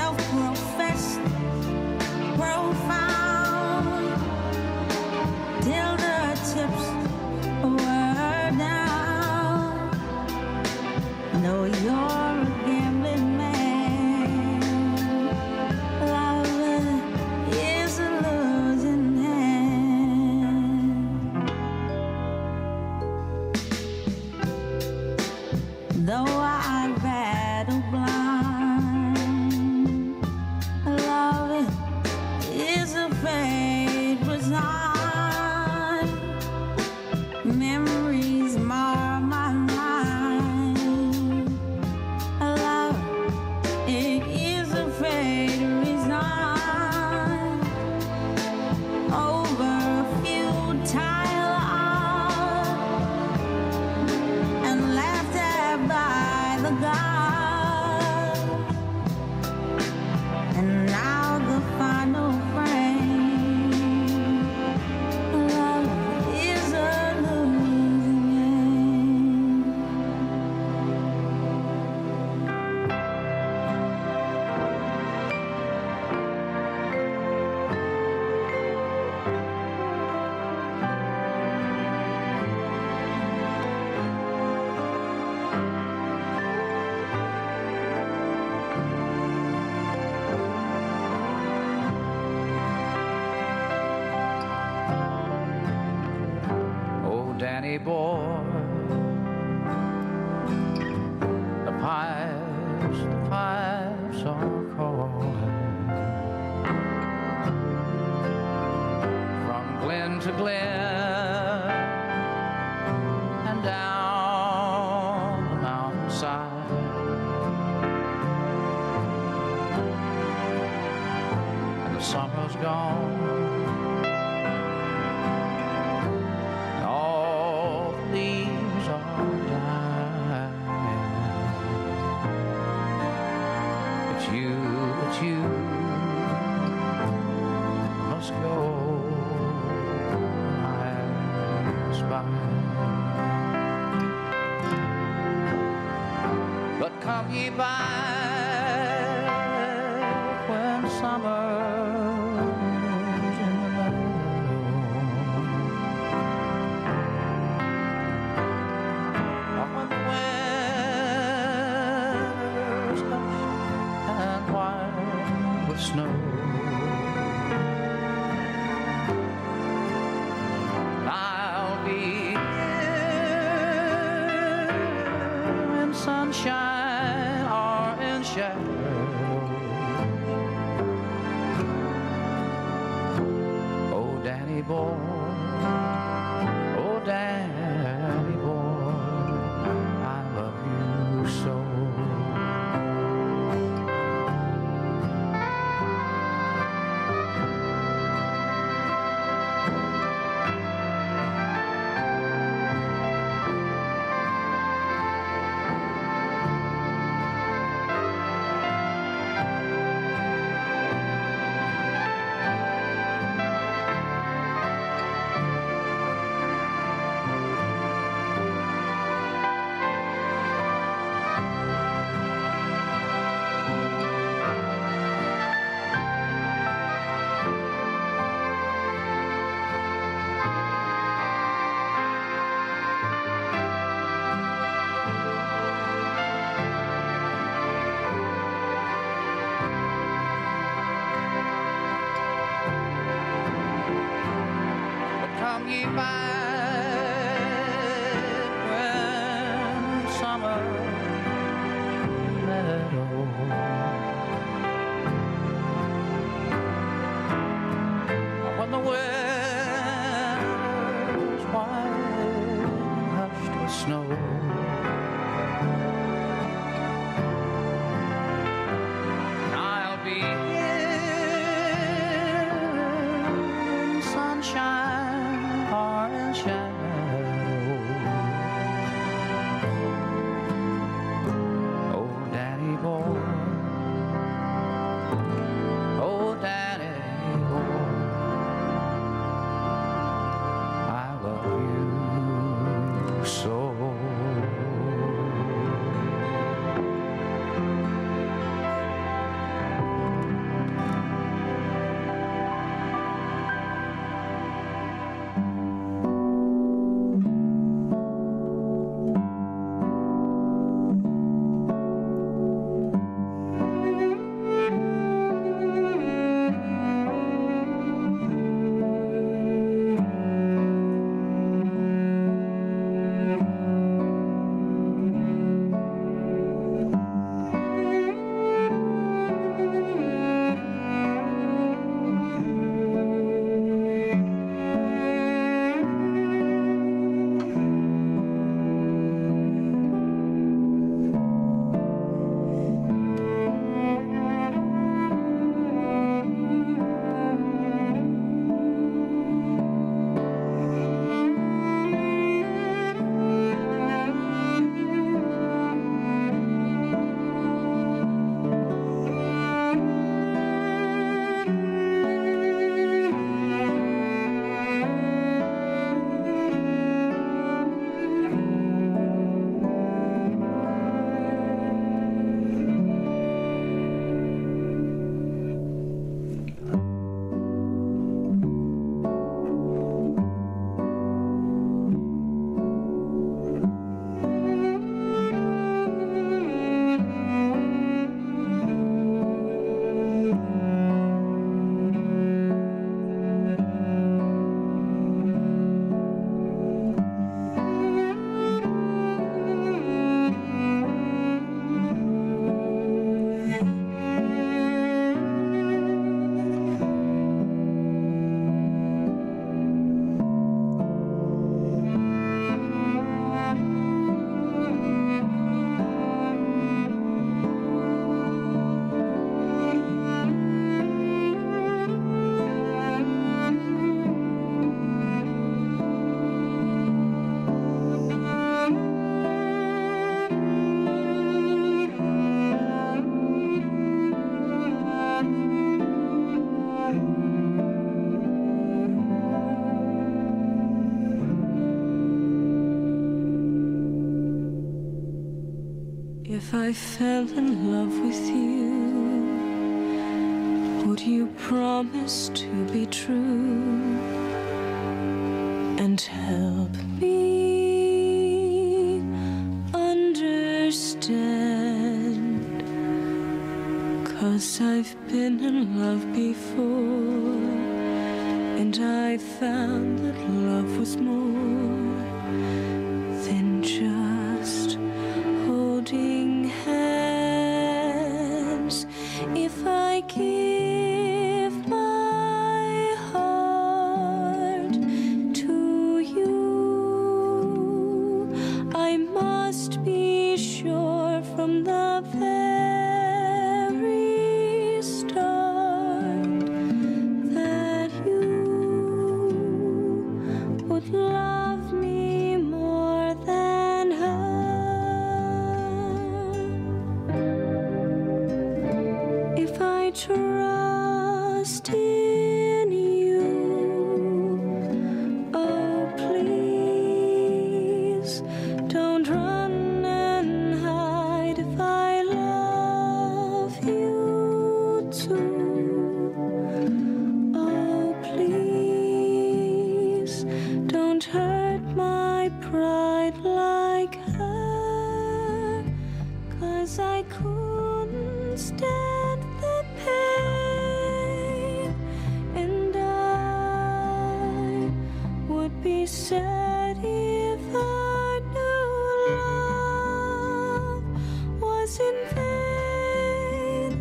self-professed profound till the chips were down. No, you're a gambling man. Love is a losing hand. Though I battle blind, love is a fate resigned. Memories mar my mind. Love, it is a fate resigned. Over a futile art and laughed at by the gods. And now the final frame. Love is a losing game. Oh, Danny boy, the pipes are calling. From glen to glen and down the mountainside. And the summer's gone. All the leaves are dying. It's you must go. I spy. But come ye back when summer's in the meadow. When the winter's hushed and white with snow, I'll be here in sunshine or in shadow. Oh, Danny boy, oh, Danny boy, I love you so. Come ye back when summer meadow. When the winter's white hushed with snow. I'll be here in sunshine or in I fell in love with you, would you promise to be true and help me understand? 'Cause I've been in love before, and I found that love was more than just holding hands. If I give my heart to you, I must be sure from the very start that you would love me more than her. If I trust in you, oh please don't run and hide. If I love you too, oh please don't hurt my pride like her. 'Cause I couldn't stand the pain, and I would be sad if I knew love was in vain.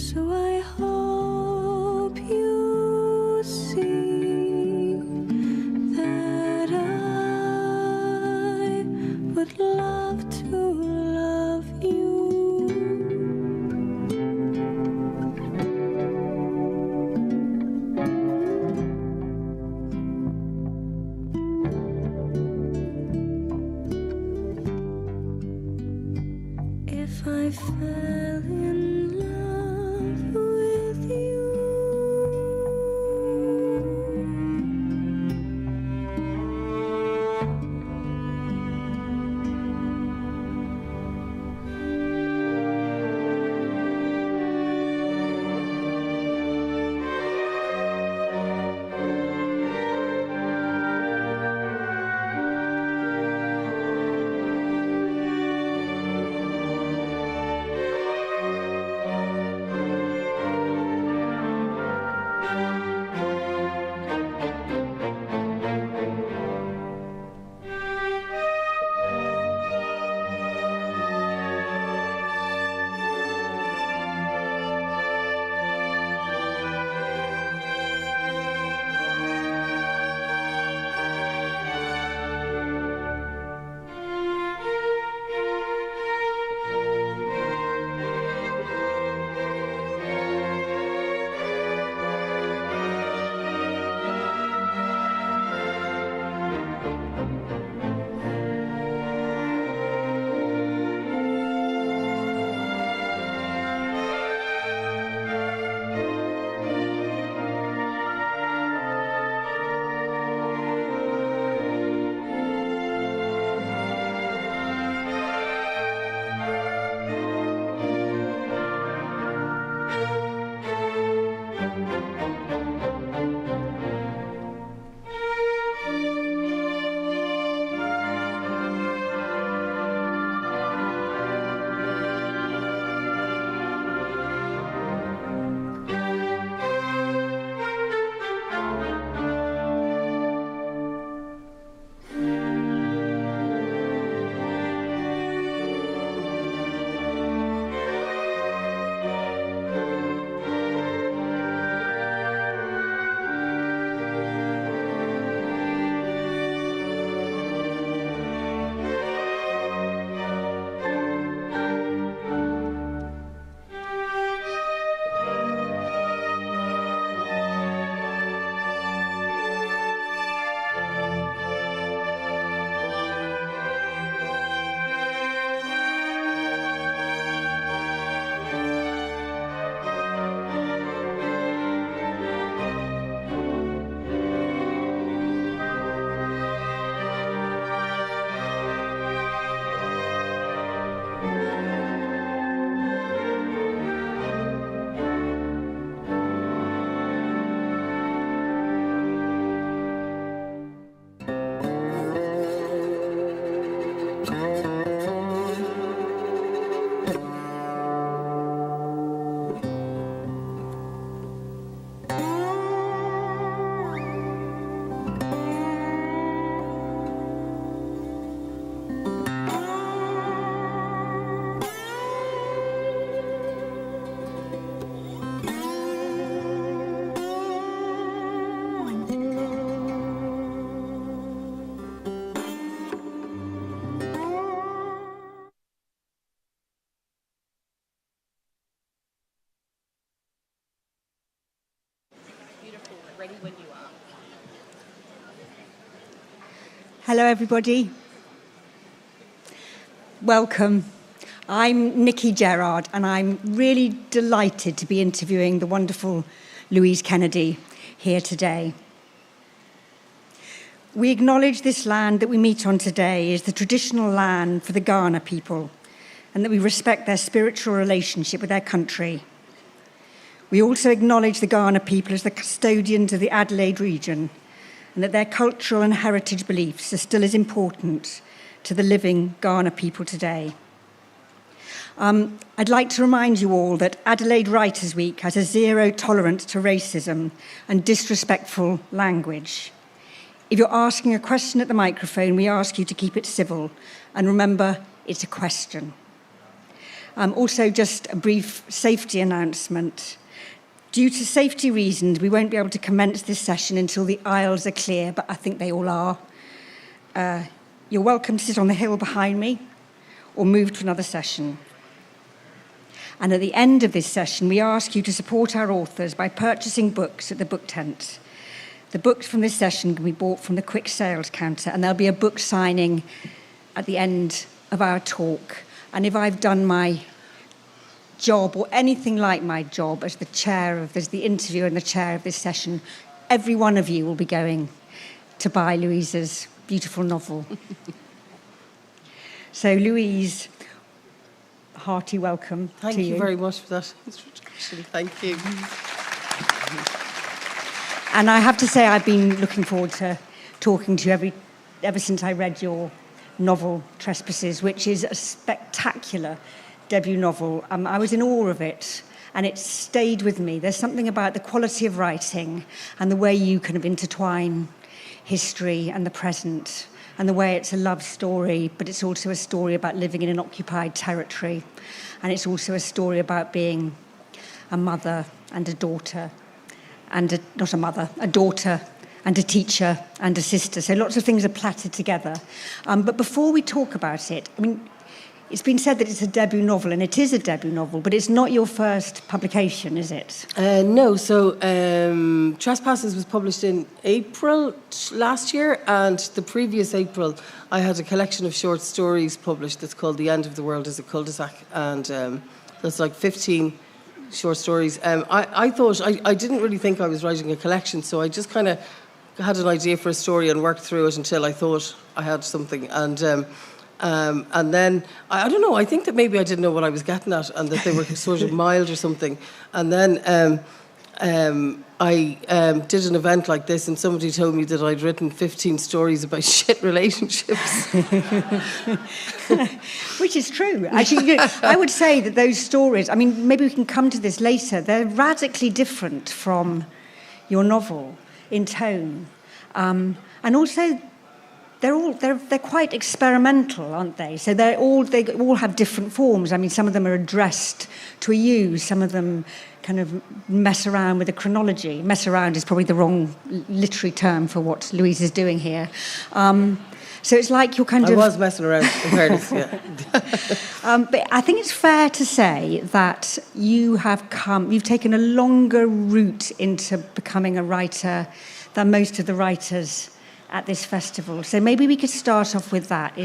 So I hope you see that I would love to love you. Hello, everybody. Welcome. I'm Nicci Gerrard, and I'm really delighted to be interviewing the wonderful Louise Kennedy here today. We acknowledge this land that we meet on today is the traditional land for the Ghana people, and that we respect their spiritual relationship with their country. We also acknowledge the Ghana people as the custodians of the Adelaide region, and that their cultural and heritage beliefs are still as important to the living Ghana people today. I'd like to remind you all that Adelaide Writers' Week has a zero tolerance to racism and disrespectful language. If you're asking a question at the microphone, we ask you to keep it civil, and remember, it's a question. Also, just a brief safety announcement. Due to safety reasons, we won't be able to commence this session until the aisles are clear, but I think they all are. You're welcome to sit on the hill behind me or move to another session. And at the end of this session, we ask you to support our authors by purchasing books at the book tent. The books from this session can be bought from the quick sales counter, and there'll be a book signing at the end of our talk. And if I've done my job or anything like my job as the interviewer and the chair of this session, every one of you will be going to buy Louise's beautiful novel. So Louise, hearty welcome to you. Thank you very much for that introduction. Thank you. And I have to say I've been looking forward to talking to you ever since I read your novel, Trespasses, which is a spectacular debut novel. I was in awe of it, and it stayed with me. There's something about the quality of writing and the way you kind of intertwine history and the present, and the way it's a love story, but it's also a story about living in an occupied territory, and it's also a story about being a mother and a daughter, and a daughter and a teacher and a sister. So lots of things are plaited together. But before we talk about it, I mean, it's been said that it's a debut novel, and it is a debut novel, but it's not your first publication, is it? No, so Trespasses was published in April last year, and the previous April I had a collection of short stories published that's called The End of the World is a Cul-de-sac, and that's like 15 short stories. I thought, I didn't really think I was writing a collection, so I just kind of had an idea for a story and worked through it until I thought I had something, and then, I don't know, I think that maybe I didn't know what I was getting at and that they were sort of mild or something. And then I did an event like this, and somebody told me that I'd written 15 stories about shit relationships. Which is true. Actually, I would say that those stories, I mean, maybe we can come to this later, they're radically different from your novel in tone. And also, they're quite experimental, aren't they? So they all have different forms. I mean, some of them are addressed to a you, some of them kind of mess around with the chronology. Mess around is probably the wrong literary term for what Louise is doing here. So it's like you're kind of... I was messing around, in fairness, yeah. But I think it's fair to say that you've taken a longer route into becoming a writer than most of the writers at this festival. So maybe we could start off with that.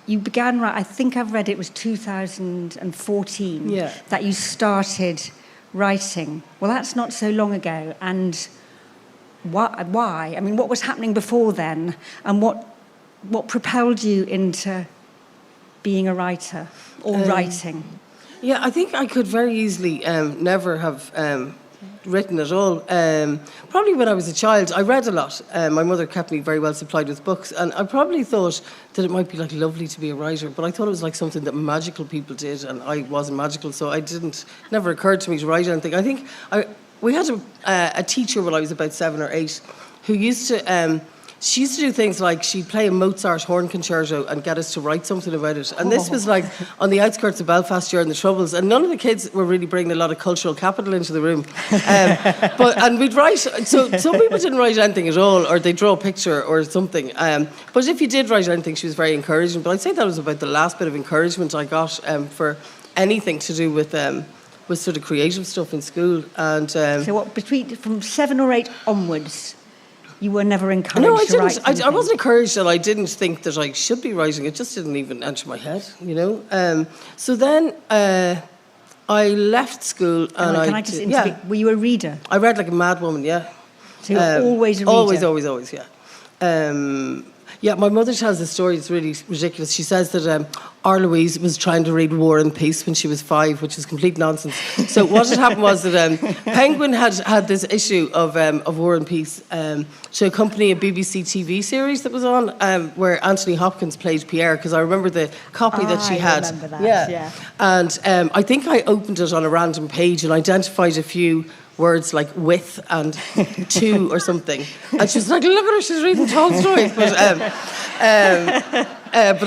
You began, I think I've read it was 2014 that you started writing. Well, that's not so long ago. And why? I mean, what was happening before then? And what propelled you into being a writer or writing? Yeah, I think I could very easily never have written at all. Probably when I was a child, I read a lot. My mother kept me very well supplied with books, and I probably thought that it might be like lovely to be a writer, but I thought it was like something that magical people did, and I wasn't magical, so never occurred to me to write anything. I think we had a teacher when I was about 7 or 8 who used to... She used to do things like she'd play a Mozart horn concerto and get us to write something about it. And this was like on the outskirts of Belfast during the Troubles, and none of the kids were really bringing a lot of cultural capital into the room. And we'd write, so some people didn't write anything at all, or they'd draw a picture or something. But if you did write anything, she was very encouraging. But I'd say that was about the last bit of encouragement I got for anything to do with sort of creative stuff in school. And so what, from 7 or 8 onwards, You were never encouraged No, I to write didn't. I anything? wasn't encouraged, and I didn't think that I should be writing. It just didn't even enter my head, you know. So then I left school, and Can I just intervene? Were you a reader? I read like a mad woman, yeah. So you were always a reader? Always, yeah. Yeah, my mother tells this story, it's really ridiculous. She says that our Louise was trying to read War and Peace when she was 5, which is complete nonsense. So what had happened was that Penguin had this issue of War and Peace to accompany a BBC TV series that was on where Anthony Hopkins played Pierre, because I remember the copy that she had. I remember that, yeah. And I think I opened it on a random page and identified a few words like with and to or something. And she's like, look at her, she's reading Tolstoy. But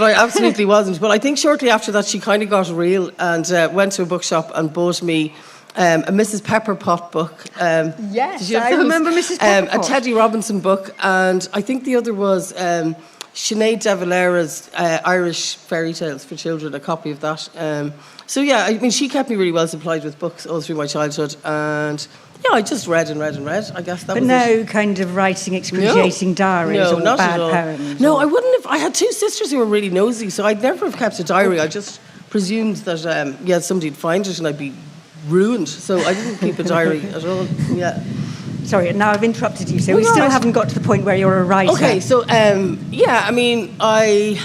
I absolutely wasn't. But I think shortly after that, she kind of got real and went to a bookshop and bought me a Mrs. Pepperpot book. Yes, I remember Mrs. Pepperpot. A Teddy Robinson book. And I think the other was Sinead de Valera's Irish Fairy Tales for Children, a copy of that. So yeah, I mean, she kept me really well supplied with books all through my childhood, and yeah, I just read and read and read. I guess that was no kind of writing excruciating diaries or not bad at all. poems. No, I wouldn't have. I had 2 sisters who were really nosy, so I'd never have kept a diary. I just presumed that somebody'd find it and I'd be ruined. So I didn't keep a diary at all. Yeah. Sorry, now I've interrupted you. So we still haven't got to the point where you're a writer. Okay, so yeah, I mean, I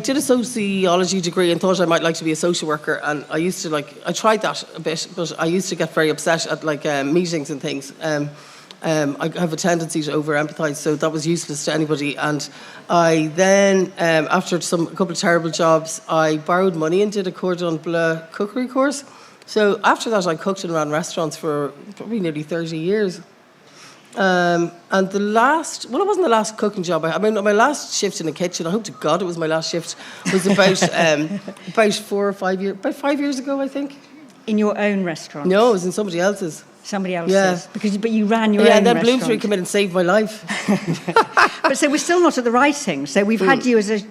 did a sociology degree and thought I might like to be a social worker, and I used to I tried that a bit, but I used to get very upset at meetings and things. I have a tendency to over-empathise, so that was useless to anybody. And I then, after a couple of terrible jobs, I borrowed money and did a cordon bleu cookery course. So after that, I cooked and ran restaurants for probably nearly 30 years. And it wasn't the last cooking job. I mean, my last shift in the kitchen, I hope to God it was my last shift, was about 4 or 5 years, about 5 years ago, I think. In your own restaurant? No, it was in somebody else's. Somebody else's? Yeah. But you ran your own Yeah, and then restaurant. Bloomsbury came in and saved my life. But so we're still not at the writing. So we've had you as as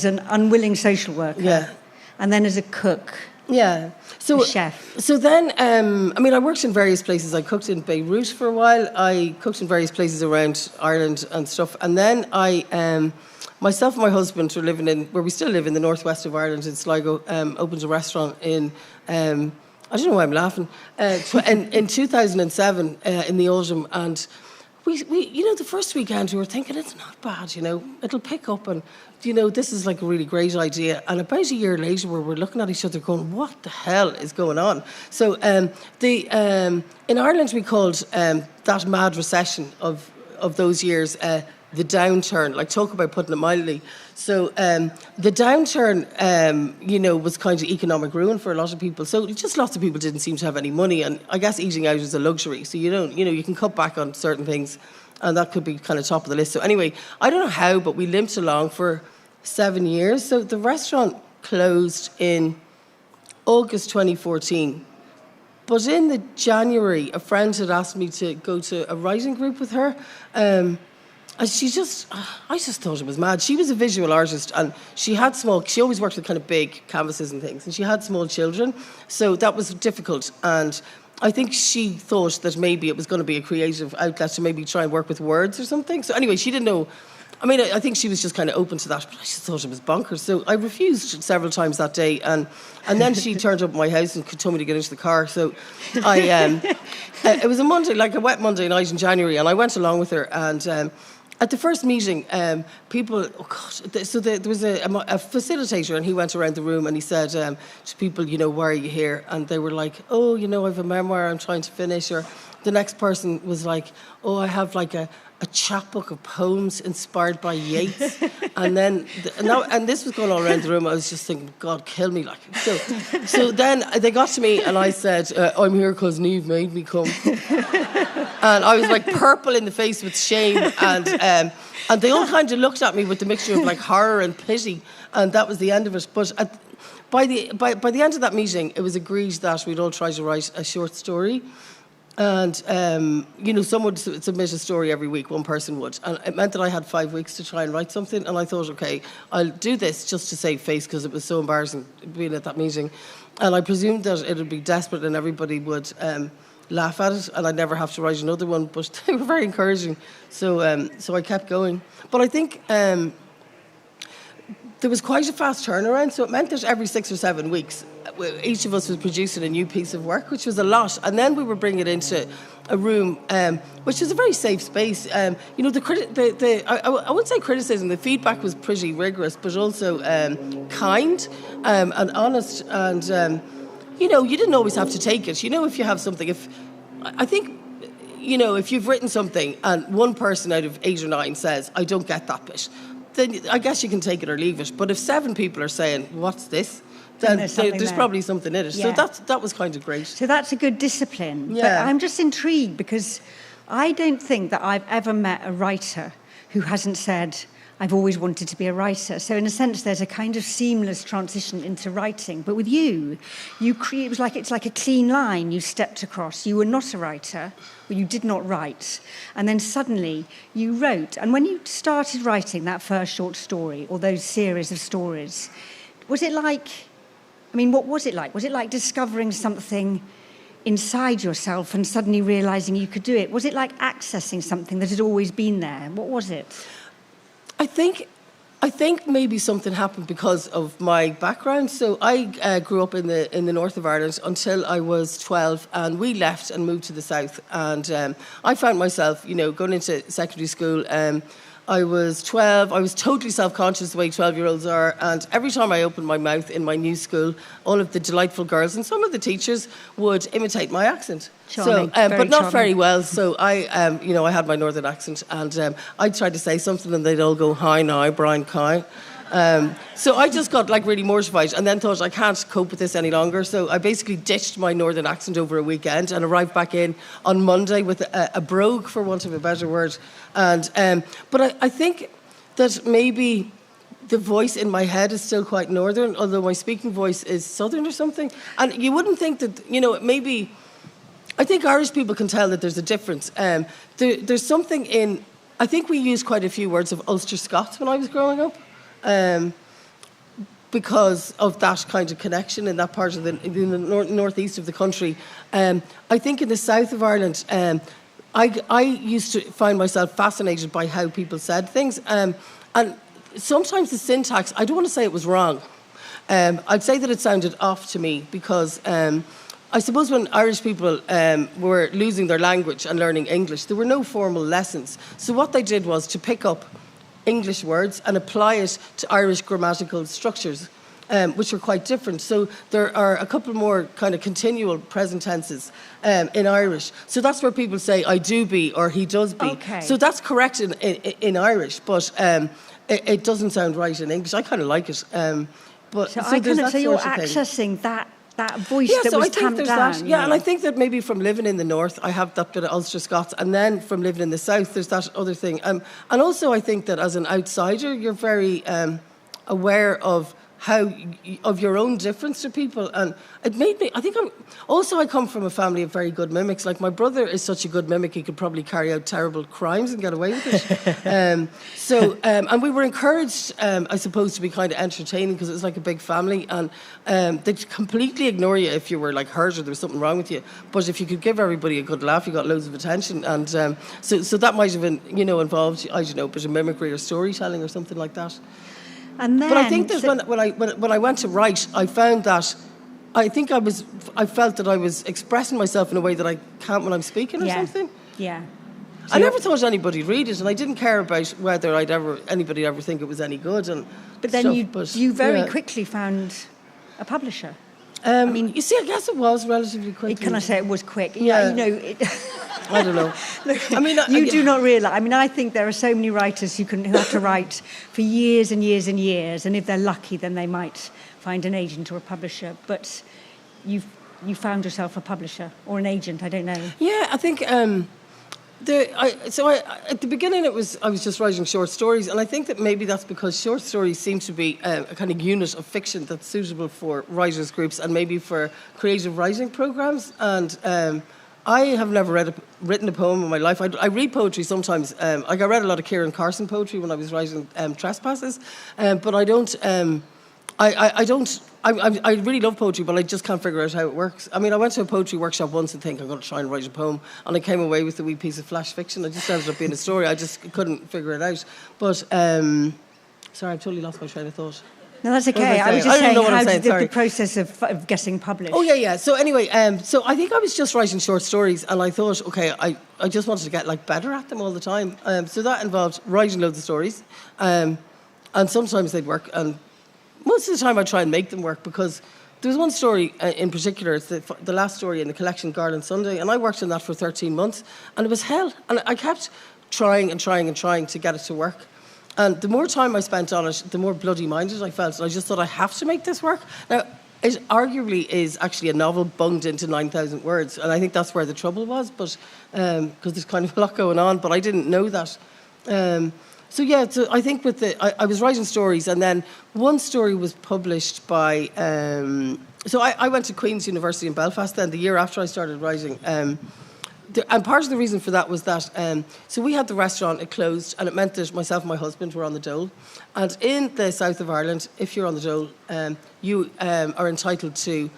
an unwilling social worker. Yeah. And then as a cook. Yeah. A chef. So then, I mean, I worked in various places. I cooked in Beirut for a while. I cooked in various places around Ireland and stuff. And then myself and my husband were living where we still live in the northwest of Ireland in Sligo, opened a restaurant in, I don't know why I'm laughing, in 2007 in the autumn. And we, the first weekend we were thinking, it's not bad, it'll pick up and, this is like a really great idea. And about a year later, we're looking at each other going, what the hell is going on? So in Ireland, we called that mad recession of those years the downturn, talk about putting it mildly. So the downturn, was kind of economic ruin for a lot of people. So just lots of people didn't seem to have any money. And I guess eating out is a luxury. So you can cut back on certain things. And that could be kind of top of the list. So anyway, I don't know how, but we limped along for 7 years. So the restaurant closed in August 2014. But in the January, a friend had asked me to go to a writing group with her. And I just thought it was mad. She was a visual artist and she always worked with kind of big canvases and things. And she had small children. So that was difficult. And I think she thought that maybe it was going to be a creative outlet to maybe try and work with words or something. So anyway, she didn't know. I mean, I think she was just kind of open to that, but I just thought it was bonkers. So I refused several times that day, and then she turned up at my house and told me to get into the car. So it was a Monday, like a wet Monday night in January, and I went along with her. And at the first meeting, there was a facilitator, and he went around the room and he said to people, why are you here? And they were like, oh, I have a memoir I'm trying to finish. Or the next person was like, oh, I have like a chapbook of poems inspired by Yeats. And then, and this was going all around the room. I was just thinking, God, kill me. So then they got to me and I said, I'm here because Niamh made me come. And I was like purple in the face with shame. And they all kind of looked at me with the mixture of horror and pity. And that was the end of it. But by the end of that meeting, it was agreed that we'd all try to write a short story. And, someone would submit a story every week, one person would. And it meant that I had 5 weeks to try and write something. And I thought, okay, I'll do this just to save face because it was so embarrassing being at that meeting. And I presumed that it would be desperate and everybody would laugh at it, and I'd never have to write another one. But they were very encouraging, so I kept going. But I think there was quite a fast turnaround, so it meant that every 6 or 7 weeks, each of us was producing a new piece of work, which was a lot. And then we were bringing it into a room, which is a very safe space. I wouldn't say criticism. The feedback was pretty rigorous, but also kind and honest. And you didn't always have to take it. If you have something, if you've written something and one person out of 8 or 9 says, "I don't get that bit," then I guess you can take it or leave it. But if 7 people are saying, "What's this?" then there's probably something in it. Yeah. So that was kind of great. So that's a good discipline. Yeah. But I'm just intrigued because I don't think that I've ever met a writer who hasn't said, "I've always wanted to be a writer." So in a sense, there's a kind of seamless transition into writing. But with you it's like a clean line you stepped across. You were not a writer, or you did not write. And then suddenly you wrote. And when you started writing that first short story or those series of stories, was it like... what was it like? Was it like discovering something inside yourself and suddenly realising you could do it? Was it like accessing something that had always been there? What was it? I think maybe something happened because of my background. So I grew up in the north of Ireland until I was 12, and we left and moved to the south. And I found myself, going into secondary school. I was 12. I was totally self-conscious the way 12-year-olds are. And every time I opened my mouth in my new school, all of the delightful girls and some of the teachers would imitate my accent. Charming, but not charming. very well. So I had my northern accent, and I'd try to say something, and they'd all go, "Hi now, Brian Kai." So I just got really mortified, and then thought I can't cope with this any longer. So I basically ditched my northern accent over a weekend and arrived back in on Monday with a brogue, for want of a better word. And but I think that maybe the voice in my head is still quite northern, although my speaking voice is southern or something. And you wouldn't think that maybe. I think Irish people can tell that there's a difference. There's something in. I think we used quite a few words of Ulster Scots when I was growing up. Because of that kind of connection in that part of the northeast of the country. I think in the south of Ireland, I used to find myself fascinated by how people said things. And sometimes the syntax, I don't want to say it was wrong. I'd say that it sounded off to me because I suppose when Irish people were losing their language and learning English, there were no formal lessons. So what they did was to pick up English words and apply it to Irish grammatical structures, which are quite different. So there are a couple more kind of continual present tenses in Irish. So that's where people say "I do be" or "he does be." Okay. So that's correct in Irish, but it doesn't sound right in English. I kind of like it. So you're accessing that voice that was tamped down. Yeah, and I think that maybe from living in the north, I have that bit of Ulster Scots, and then from living in the south, there's that other thing. And also, I think that as an outsider, you're very aware of of your own difference to people, and it made me. I come from a family of very good mimics. Like my brother is such a good mimic, he could probably carry out terrible crimes and get away with it. And we were encouraged, I suppose, to be kind of entertaining because it was like a big family, and they'd completely ignore you if you were hurt or there was something wrong with you. But if you could give everybody a good laugh, you got loads of attention, and so that might have been involved, I don't know, a bit of mimicry or storytelling or something like that. And then, but I think that when I went to write, I found that I felt that I was expressing myself in a way that I can't when I'm speaking or something. Yeah. I never thought anybody'd read it, and I didn't care about whether anybody ever think it was any good. But then you very quickly found a publisher. You see, I guess it was relatively quick. Can I say it was quick? Yeah. I don't know. You do not realise. I think there are so many writers who have to write for years and years and years, and if they're lucky, then they might find an agent or a publisher. But you found yourself a publisher or an agent. I don't know. Yeah, I think. At the beginning, I was just writing short stories, and I think that maybe that's because short stories seem to be a kind of unit of fiction that's suitable for writers' groups and maybe for creative writing programs. And I have never written a poem in my life. I read poetry sometimes. I read a lot of Kieran Carson poetry when I was writing Trespasses, but I don't. I don't. I really love poetry, but I just can't figure out how it works. I mean, I went to a poetry workshop once and think I'm going to try and write a poem, and I came away with a wee piece of flash fiction. I just ended up being a story. I just couldn't figure it out. But sorry, I've totally lost my train of thought. No, that's okay. What was I I was saying? just I don't saying know what I'm how saying, the sorry. process of getting published. Oh, yeah. So anyway, so I think I was just writing short stories, and I thought, okay, I just wanted to get like better at them all the time. So that involved writing loads of stories, and sometimes they'd work, and most of the time I try and make them work, because there was one story in particular, it's the last story in the collection, Garland Sunday, and I worked on that for 13 months, and it was hell. And I kept trying to get it to work. And the more time I spent on it, the more bloody-minded I felt. And I just thought, I have to make this work. Now, it arguably is actually a novel bunged into 9,000 words. And I think that's where the trouble was, but because there's kind of a lot going on, but I didn't know that. So I think I was writing stories, and then one story was published by... so I went to Queen's University in Belfast then, the year after I started writing. And part of the reason for that was that, so we had the restaurant, it closed, and it meant that myself and my husband were on the dole. And in the south of Ireland, if you're on the dole, you are entitled to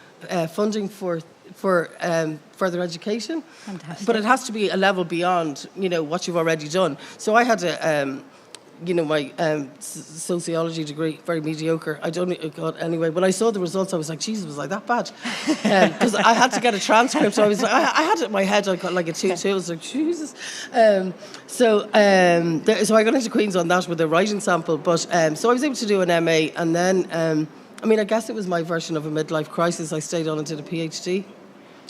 funding for further education. Fantastic. But it has to be a level beyond, what you've already done. So I had my sociology degree, very mediocre. Anyway, when I saw the results, I was like, Jesus, was I that bad? Because I had to get a transcript. So I was like, I had it in my head, I got like a 2-2. I was like, Jesus. So I got into Queen's on that with a writing sample. But so I was able to do an MA, and then, I guess it was my version of a midlife crisis. I stayed on and did a PhD.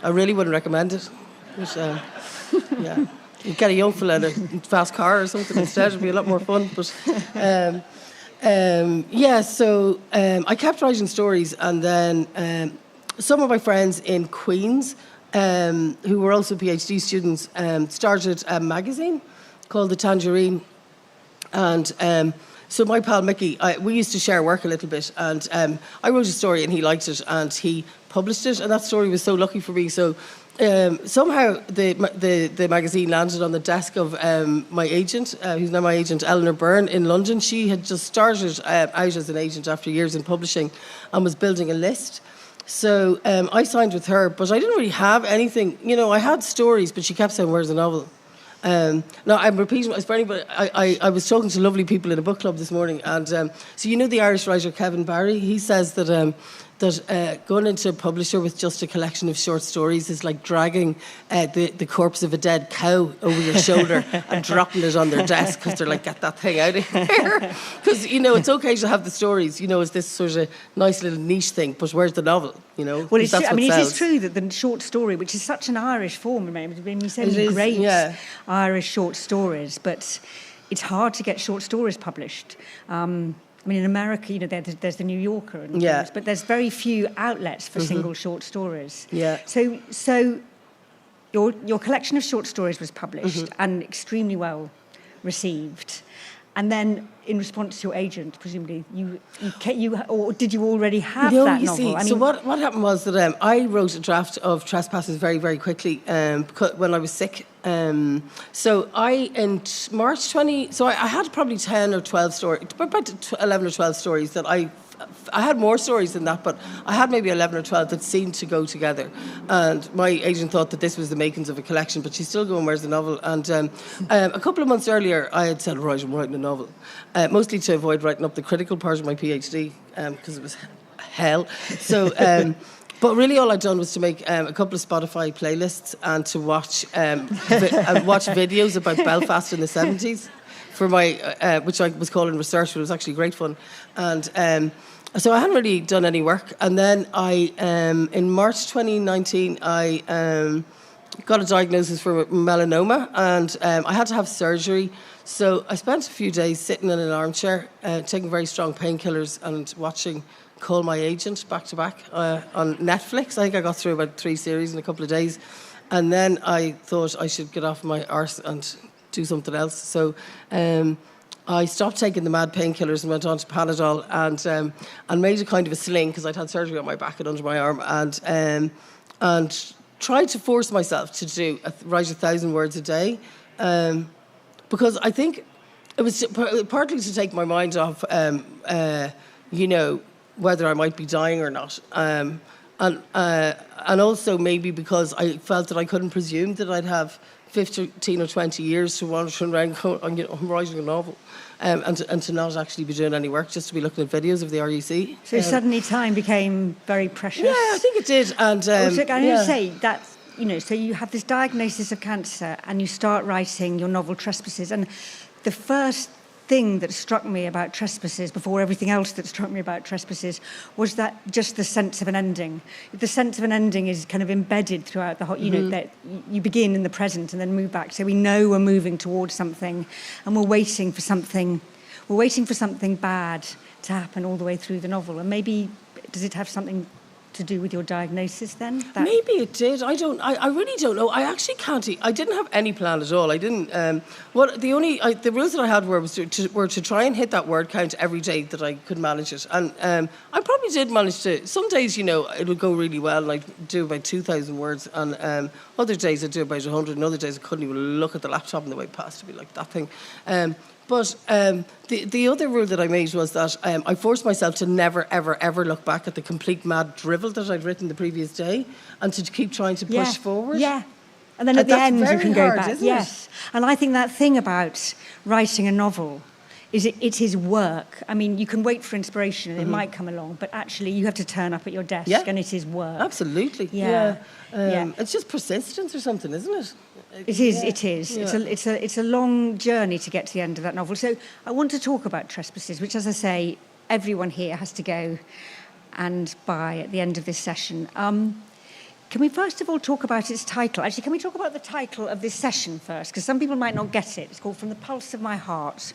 I really wouldn't recommend it. But, yeah. You get a young fella in a fast car or something instead. It'd be a lot more fun. But so I kept writing stories, and then some of my friends in Queen's, who were also PhD students, started a magazine called The Tangerine. And so my pal Mickey, we used to share work a little bit, and I wrote a story and he liked it and he published it, and that story was so lucky for me. So somehow the magazine landed on the desk of my agent, who's now my agent, Eleanor Byrne, in London. She had just started out as an agent after years in publishing and was building a list. So I signed with her, but I didn't really have anything. I had stories, but she kept saying, "Where's the novel?" No, I'm repeating for anybody. I was talking to lovely people in a book club this morning, and so the Irish writer Kevin Barry. He says that going into a publisher with just a collection of short stories is like dragging the corpse of a dead cow over your shoulder and dropping it on their desk, because they're like, get that thing out of here. Because, it's okay to have the stories, as this sort of nice little niche thing, but where's the novel, Well, it's true. It is true that the short story, which is such an Irish form, you so many great Irish short stories, but it's hard to get short stories published. In America, there's the New Yorker, and things, but there's very few outlets for single short stories. Yeah. So your collection of short stories was published and extremely well received. And then, in response to your agent, presumably, you or did you already have that novel? So what happened was that I wrote a draft of Trespasses very, very quickly when I was sick. So in March 20... So I had probably 10 or 12 stories, about 11 or 12 stories that I had more stories than that, but I had maybe 11 or 12 that seemed to go together. And my agent thought that this was the makings of a collection, but she's still going, where's the novel? And a couple of months earlier, I had said, right, I'm writing a novel, mostly to avoid writing up the critical part of my PhD, because it was hell. So... But really, all I'd done was to make a couple of Spotify playlists and to watch watch videos about Belfast in the 70s for my, which I was calling research, but it was actually great fun. And so I hadn't really done any work. And then in March 2019, I got a diagnosis for melanoma, and I had to have surgery. So I spent a few days sitting in an armchair, taking very strong painkillers and watching Call My Agent back to back on Netflix. I think I got through about 3 series in a couple of days, and then I thought I should get off my arse and do something else. So I stopped taking the mad painkillers and went on to Panadol, and made a kind of a sling, because I'd had surgery on my back and under my arm, and tried to force myself to write 1,000 words a day, because I think it was partly to take my mind off, whether I might be dying or not. And also maybe because I felt that I couldn't presume that I'd have 15 or 20 years to wander around going, I'm writing a novel. And to not actually be doing any work, just to be looking at videos of the RUC. So suddenly time became very precious. Yeah, I think it did. And also, can I say that, so you have this diagnosis of cancer and you start writing your novel Trespasses. And the first thing that struck me about Trespasses, before everything else that struck me about Trespasses, was that just the sense of an ending. The sense of an ending is kind of embedded throughout the whole, that you begin in the present and then move back. So we know we're moving towards something and we're waiting for something bad to happen all the way through the novel. And maybe, does it have something to do with your diagnosis then? Maybe it did. I really don't know. I actually can't. I didn't have any plan at all. I didn't. The rules that I had were to try and hit that word count every day that I could manage it. And I probably did manage to. Some days, it would go really well, and I'd do about 2,000 words. And other days I'd do about 100. And other days I couldn't even look at the laptop on the way past to be like that thing. But the other rule that I made was that I forced myself to never, ever, ever look back at the complete mad drivel that I'd written the previous day and to keep trying to push forward. Yeah. And then at the end you can go hard, back. Yes. And I think that thing about writing a novel is it is work. I mean, you can wait for inspiration and it might come along, but actually you have to turn up at your desk and it is work. Absolutely. Yeah. It's just persistence or something, isn't it? It is. Yeah. It's a long journey to get to the end of that novel. So I want to talk about Trespasses, which, as I say, everyone here has to go and buy at the end of this session. Can we first of all talk about its title? Actually, can we talk about the title of this session first? Because some people might not get it. It's called From the Pulse of My Heart.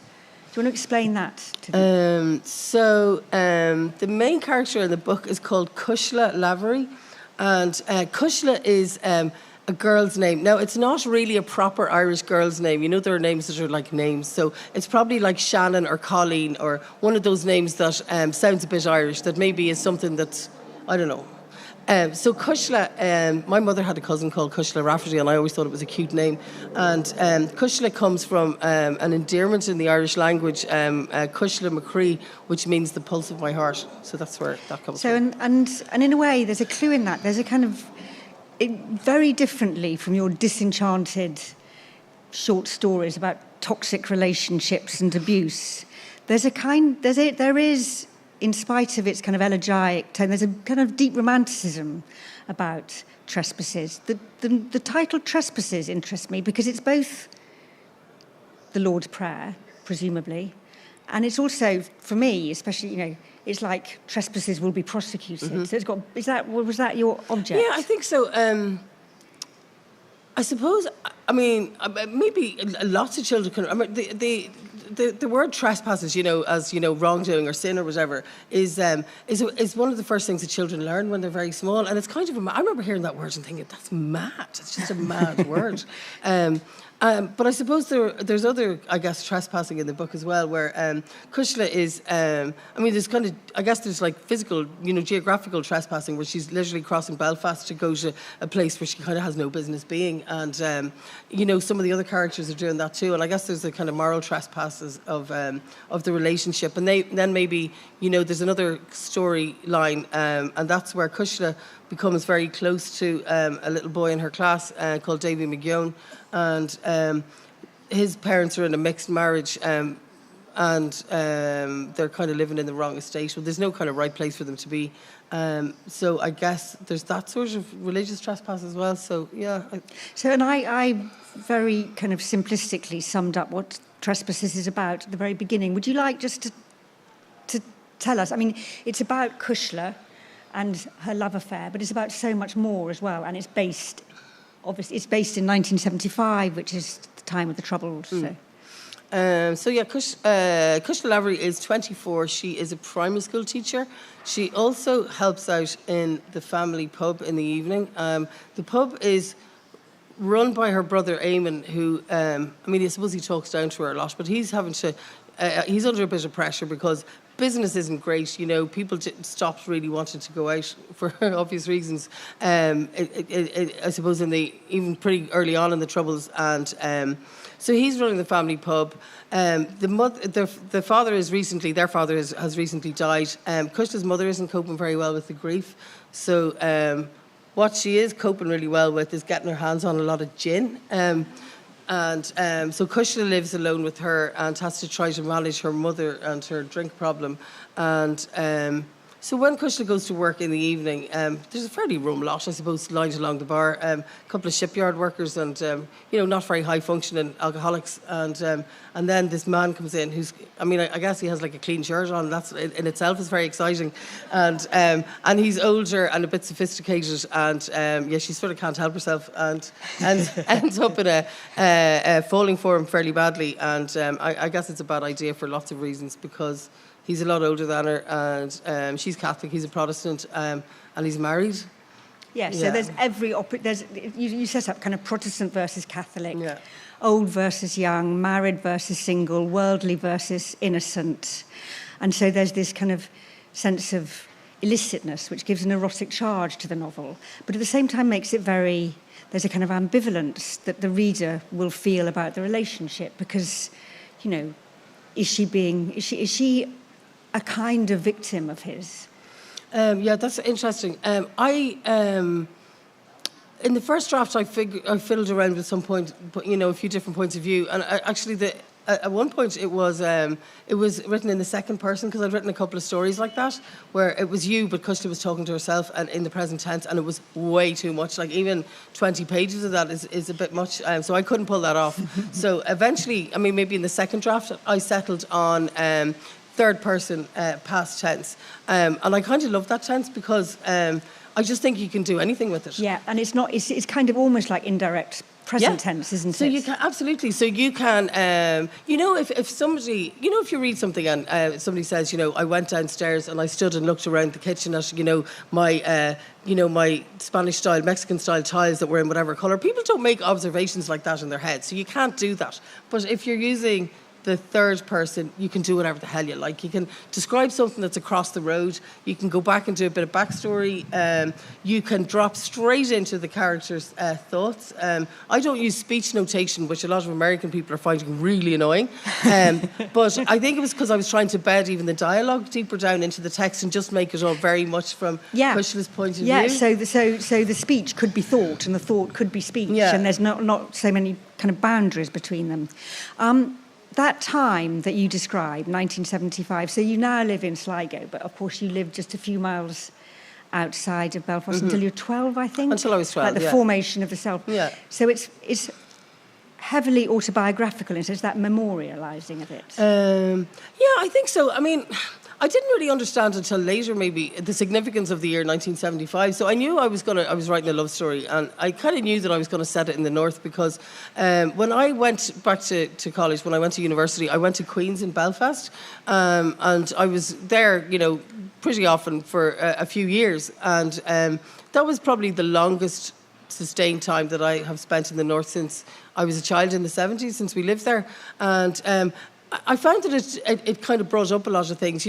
Do you want to explain that to me? The main character in the book is called Cushla Lavery. And Cushla is a girl's name. Now, it's not really a proper Irish girl's name. There are names that are like names. So it's probably like Shannon or Colleen or one of those names that sounds a bit Irish, that maybe is something that's, I don't know. So Cushla, my mother had a cousin called Cushla Rafferty, and I always thought it was a cute name. And Cushla comes from an endearment in the Irish language, Cushla McCree, which means the pulse of my heart. So that's where that comes from. And in a way, there's a clue in that. There's a kind of, very differently from your disenchanted short stories about toxic relationships and abuse, there is, in spite of its kind of elegiac tone, there's a kind of deep romanticism about Trespasses. The title Trespasses interests me because it's both the Lord's Prayer, presumably, and it's also, for me, especially, it's like Trespasses will be prosecuted. Mm-hmm. So it's got, was that your object? Yeah, I think so. I suppose, maybe lots of children can, the word trespasses, as wrongdoing or sin or whatever, is one of the first things that children learn when they're very small, and it's kind of I remember hearing that word and thinking, that's mad. It's just a mad word. But I suppose there's other, I guess, trespassing in the book as well, where Cushla is, there's kind of, I guess there's like physical, geographical trespassing, where she's literally crossing Belfast to go to a place where she kind of has no business being. And, some of the other characters are doing that too. And I guess there's the kind of moral trespasses of the relationship. And then maybe, there's another storyline, and that's where Cushla becomes very close to a little boy in her class called Davy McGeown. And his parents are in a mixed marriage, and they're kind of living in the wrong estate. Well, there's no kind of right place for them to be. So I guess there's that sort of religious trespass as well. So, yeah. And I very kind of simplistically summed up what Trespasses is about at the very beginning. Would you like just to tell us? It's about Cushla and her love affair, but it's about so much more as well. And it's based in 1975, which is the time of the Troubles. Cushla Lavery is 24. She is a primary school teacher. She also helps out in the family pub in the evening. The pub is run by her brother Eamon, who, I suppose he talks down to her a lot, but he's having to he's under a bit of pressure because business isn't great. People stopped really wanting to go out for obvious reasons. I suppose even pretty early on in the Troubles, and so he's running the family pub. Their father has recently died. Cushna's mother isn't coping very well with the grief, so what she is coping really well with is getting her hands on a lot of gin. So Cushna lives alone with her and has to try to manage her mother and her drink problem. And so when Cushna goes to work in the evening, there's a fairly rum lot, I suppose, lined along the bar. A couple of shipyard workers and, not very high-functioning alcoholics. And then this man comes in who's, I guess he has like a clean shirt on. That's in itself is very exciting. And he's older and a bit sophisticated. And, she sort of can't help herself and ends up in a falling for him fairly badly. And I guess it's a bad idea for lots of reasons because he's a lot older than her, and she's Catholic. He's a Protestant, and he's married. Yeah. So there's you set up kind of Protestant versus Catholic, yeah. Old versus young, married versus single, worldly versus innocent, and so there's this kind of sense of illicitness which gives an erotic charge to the novel, but at the same time makes it there's a kind of ambivalence that the reader will feel about the relationship because, is she a kind of victim of his? That's interesting. In the first draft, I fiddled around with some point, a few different points of view, and at one point it was written in the second person because I'd written a couple of stories like that where it was you, but Cushna was talking to herself and in the present tense, and it was way too much. Like even 20 pages of that is a bit much, so I couldn't pull that off. So eventually, maybe in the second draft, I settled on third person past tense, and I kind of love that tense because I just think you can do anything with it. Yeah, and it's kind of almost like indirect present tense, isn't it? So you can, absolutely. So you can, if somebody, if you read something and somebody says, I went downstairs and I stood and looked around the kitchen at, my Spanish style, Mexican style tiles that were in whatever colour. People don't make observations like that in their head, so you can't do that. But if you're using the third person, you can do whatever the hell you like. You can describe something that's across the road. You can go back and do a bit of backstory. You can drop straight into the character's thoughts. I don't use speech notation, which a lot of American people are finding really annoying. But I think it was because I was trying to bed even the dialogue deeper down into the text and just make it all very much from Cushna's point of view. Yeah, so the speech could be thought and the thought could be speech, and there's not so many kind of boundaries between them. That time that you described, 1975, so you now live in Sligo, but of course you lived just a few miles outside of Belfast until you were 12, I think? Until I was 12, Like the formation of the self. Yeah. So it's heavily autobiographical, and so it's that memorialising of it. I think so. I didn't really understand until later, maybe, the significance of the year 1975. So I knew I was writing a love story, and I kind of knew that I was going to set it in the north because when I went back to college, when I went to university, I went to Queen's in Belfast, and I was there, pretty often for a few years, and that was probably the longest sustained time that I have spent in the north since I was a child in the 70s, since we lived there, and I found that it kind of brought up a lot of things.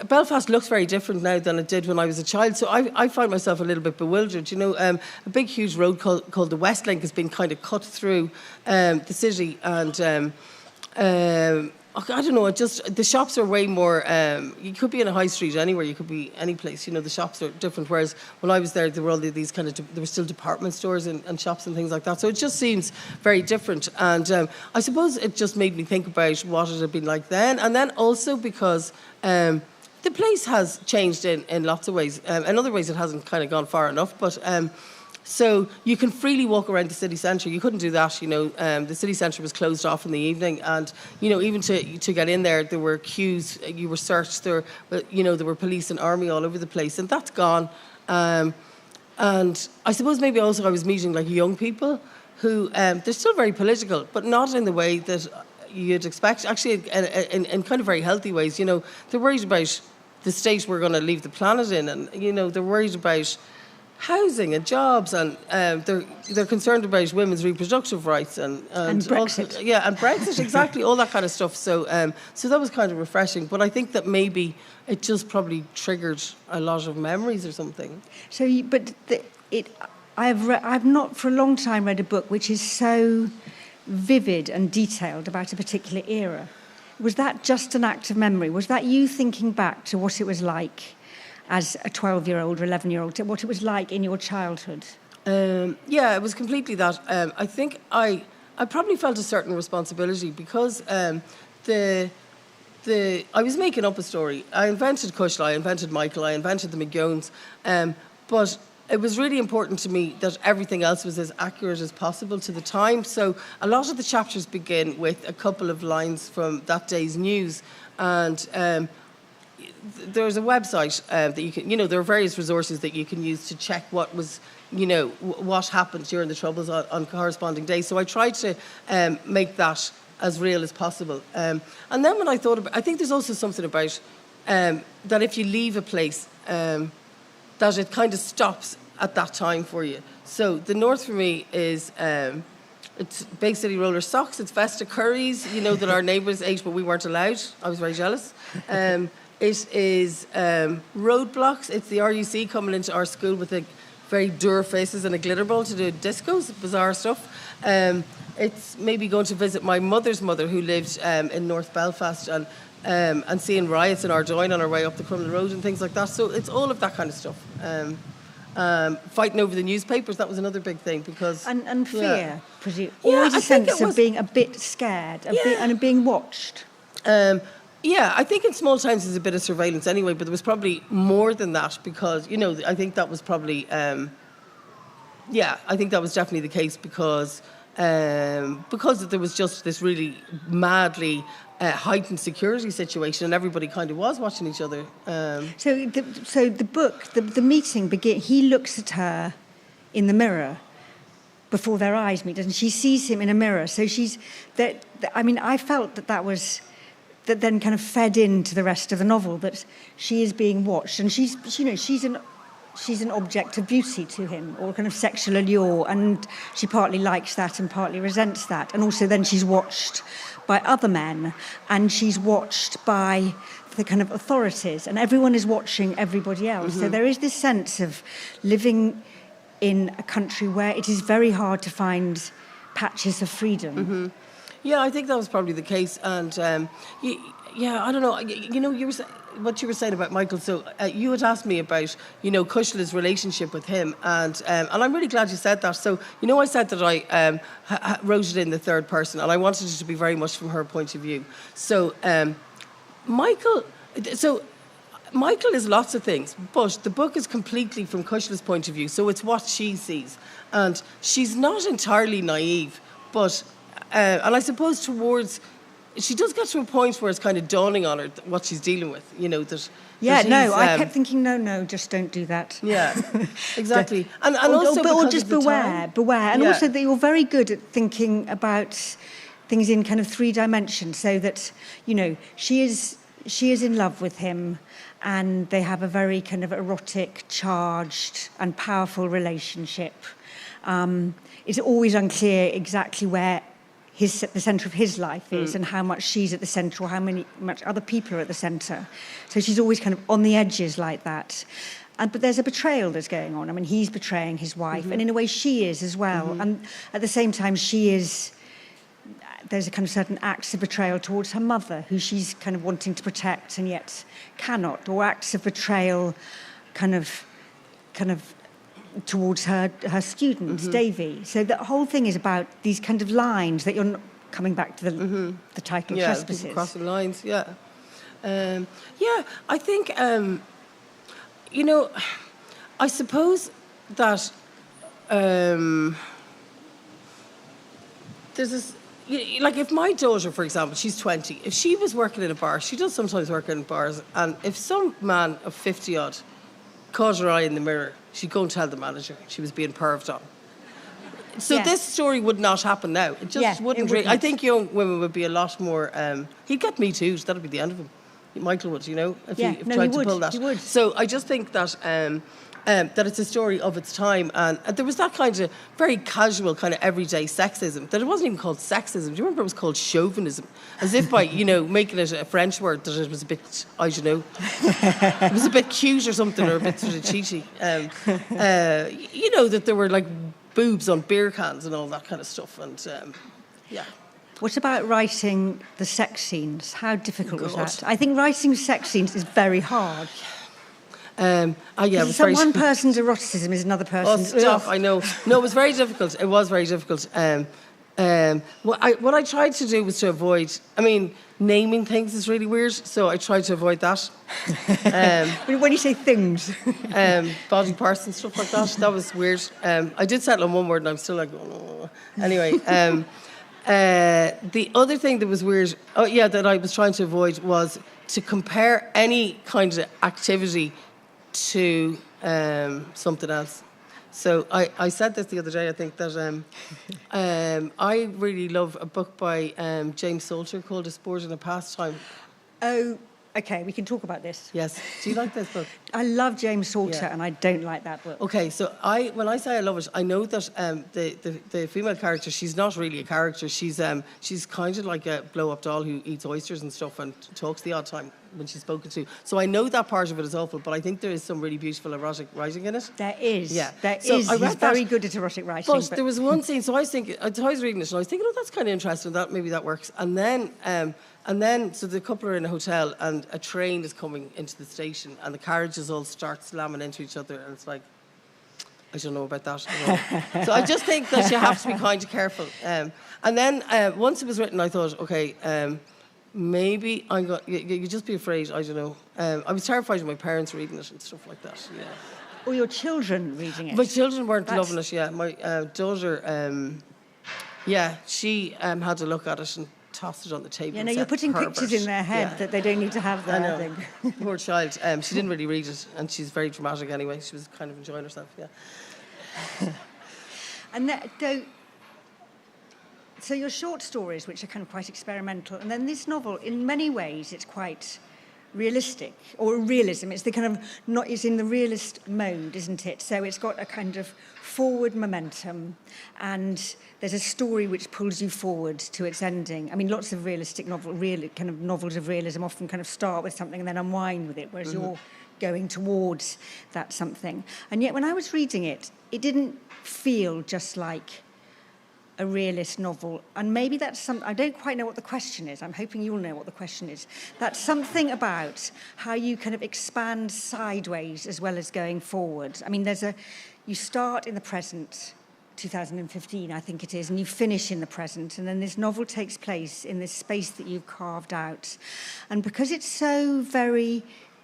Belfast looks very different now than it did when I was a child, so I find myself a little bit bewildered. A big, huge road called the West Link has been kind of cut through the city, and I don't know, the shops are way more, you could be in a high street anywhere, you could be any place, the shops are different, whereas when I was there were all these there were still department stores and shops and things like that, so it just seems very different, and I suppose it just made me think about what it had been like then, and then also because the place has changed in lots of ways, in other ways it hasn't kind of gone far enough, but so you can freely walk around the city centre. You couldn't do that, the city centre was closed off in the evening, and even to get in there were queues, you were searched, there were police and army all over the place, and that's gone. And I suppose maybe also I was meeting like young people who they're still very political, but not in the way that you'd expect. Actually, in kind of very healthy ways. They're worried about the state we're going to leave the planet in, and they're worried about housing and jobs, and they're concerned about women's reproductive rights and Brexit. And Brexit, exactly, all that kind of stuff. So so that was kind of refreshing. But I think that maybe it just probably triggered a lot of memories or something. So, I've not for a long time read a book which is so vivid and detailed about a particular era. Was that just an act of memory? Was that you thinking back to what it was like as a 12-year-old or 11-year-old, what it was like in your childhood? Yeah, it was completely that. I think I probably felt a certain responsibility because I was making up a story. I invented Cushla, I invented Michael, I invented the McGones, but it was really important to me that everything else was as accurate as possible to the time. So a lot of the chapters begin with a couple of lines from that day's news, and there's a website that you can, there are various resources that you can use to check what was, what happened during the Troubles on corresponding days. So I tried to make that as real as possible. And then when I thought about, I think there's also something about that if you leave a place, that it kind of stops at that time for you. So the North for me is it's Bay City roller socks, it's Vesta curries, that our neighbours ate but we weren't allowed. I was very jealous. It is roadblocks. It's the RUC coming into our school with a very dour faces and a glitter ball to do discos, bizarre stuff. It's maybe going to visit my mother's mother who lived in North Belfast and seeing riots in Ardoyne on our way up the Crumlin Road and things like that. So it's all of that kind of stuff. Fighting over the newspapers, that was another big thing because... And fear, presume. Yeah, always I a think sense of being a bit scared and being watched. Yeah, I think in small towns there's a bit of surveillance anyway, but there was probably more than that because, I think that was probably... I think that was definitely the case because there was just this really madly heightened security situation and everybody kind of was watching each other. So the book, the meeting begins, he looks at her in the mirror before their eyes meet and she sees him in a mirror. So I felt that then kind of fed into the rest of the novel, that she is being watched and she's an object of beauty to him, or kind of sexual allure, and she partly likes that and partly resents that. And also then she's watched by other men, and she's watched by the kind of authorities, and everyone is watching everybody else. Mm-hmm. So there is this sense of living in a country where it is very hard to find patches of freedom. Mm-hmm. Yeah, I think that was probably the case. And I don't know. What you were saying about Michael. So you had asked me about Kushla's relationship with him, and I'm really glad you said that. So I said that I wrote it in the third person, and I wanted it to be very much from her point of view. So Michael is lots of things, but the book is completely from Kushla's point of view. So it's what she sees, and she's not entirely naive, but. And I suppose she does get to a point where it's kind of dawning on her what she's dealing with, that... Yeah, I kept thinking, no, just don't do that. Yeah, exactly. And also or just beware. And also that you're very good at thinking about things in kind of three dimensions, so that, she is in love with him and they have a very kind of erotic, charged and powerful relationship. It's always unclear exactly where the centre of his life is and how much she's at the centre or much other people are at the centre. So she's always kind of on the edges like that. But there's a betrayal that's going on. I mean, he's betraying his wife, and in a way she is as well. Mm-hmm. And at the same time, there's a kind of certain acts of betrayal towards her mother, who she's kind of wanting to protect and yet cannot, or acts of betrayal kind of towards her student, Davy. So the whole thing is about these kind of lines that you're not coming back to the title, Trespasses. Yeah, crossing lines, yeah. I think, I suppose that there's this... Like if my daughter, for example, she's 20, if she was working in a bar, she does sometimes work in bars, and if some man of 50-odd caught her eye in the mirror, she'd go and tell the manager she was being perved on. So this story would not happen now. It just wouldn't. I think young women would be a lot more... he'd get Me Too, that'd be the end of him. Michael would, if he tried to pull that. He would. So I just think that that it's a story of its time, and there was that kind of very casual, kind of everyday sexism, that it wasn't even called sexism. Do you remember it was called chauvinism? As if by, making it a French word, that it was a bit, I don't know, it was a bit cute or something, or a bit sort of cheaty. That there were like boobs on beer cans and all that kind of stuff, and yeah. What about writing the sex scenes? How difficult was God. that? I think writing sex scenes is very hard. It was So very one person's eroticism is another Oh, person's... stop! I know. No, it was very difficult. It was very difficult. What I tried to do was to avoid. I mean, naming things is really weird, so I tried to avoid that. When you say things... Body parts and stuff like that was weird. I did settle on one word, and I'm still like, oh. Anyway. The other thing that was weird, that I was trying to avoid was to compare any kind of activity to something else. So I said this the other day, I think, that I really love a book by James Salter called A Sport and a Pastime. Oh, OK, we can talk about this. Yes. Do you like this book? I love James Salter, Yeah. and I don't like that book. Okay, so when I say I love it, I know that the female character, she's not really a character. She's kind of like a blow-up doll who eats oysters and stuff and talks the odd time when she's spoken to. So I know that part of it is awful, but I think there is some really beautiful erotic writing in it. There is. Yeah. There So is. I read He's that, very good at erotic writing. But there was one scene, so I was reading it, and I was thinking, oh, that's kind of interesting, that maybe that works. And then, so the couple are in a hotel, and a train is coming into the station, and the carriages all start slamming into each other, and it's like, I don't know about that at all. So I just think that you have to be kind of careful. And then once it was written, I thought, okay, maybe I'm going. You just be afraid. I don't know. I was terrified of my parents reading it and stuff like that. Yeah. Or your children reading it. My children weren't loving it. Yeah, my daughter. She had a look at it and tossed it on the table. You know, you're putting pictures in their head that they don't need to have there. I know. Poor child. She didn't really read it, and she's very dramatic anyway. She was kind of enjoying herself. Yeah. And so your short stories, which are kind of quite experimental, and then this novel, in many ways, it's quite realistic, or realism. It's the kind of it's in the realist mode, isn't it? So it's got a kind of forward momentum, and there's a story which pulls you forward to its ending. I mean, lots of realistic novels of realism often kind of start with something and then unwind with it, whereas you're going towards that something. And yet, when I was reading it, it didn't feel just like a realist novel, and maybe that's some. I don't quite know what the question is. I'm hoping you'll know what the question is. That's something about how you kind of expand sideways as well as going forward. I mean, you start in the present, 2015, I think it is, and you finish in the present, and then this novel takes place in this space that you've carved out, and because it's so very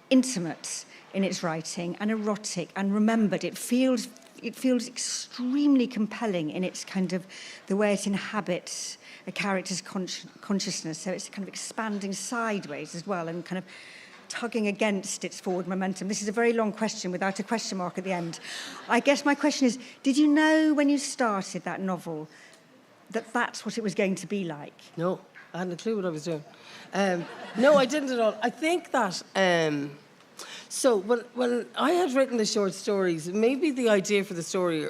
intimate in its writing and erotic and remembered, it feels extremely compelling in its kind of the way it inhabits a character's consciousness. So it's kind of expanding sideways as well and kind of tugging against its forward momentum. This is a very long question without a question mark at the end. I guess my question is, did you know when you started that novel that that's what it was going to be like? No, I hadn't a clue what I was doing. No, I didn't at all. I think that... So when I had written the short stories, maybe the idea for the story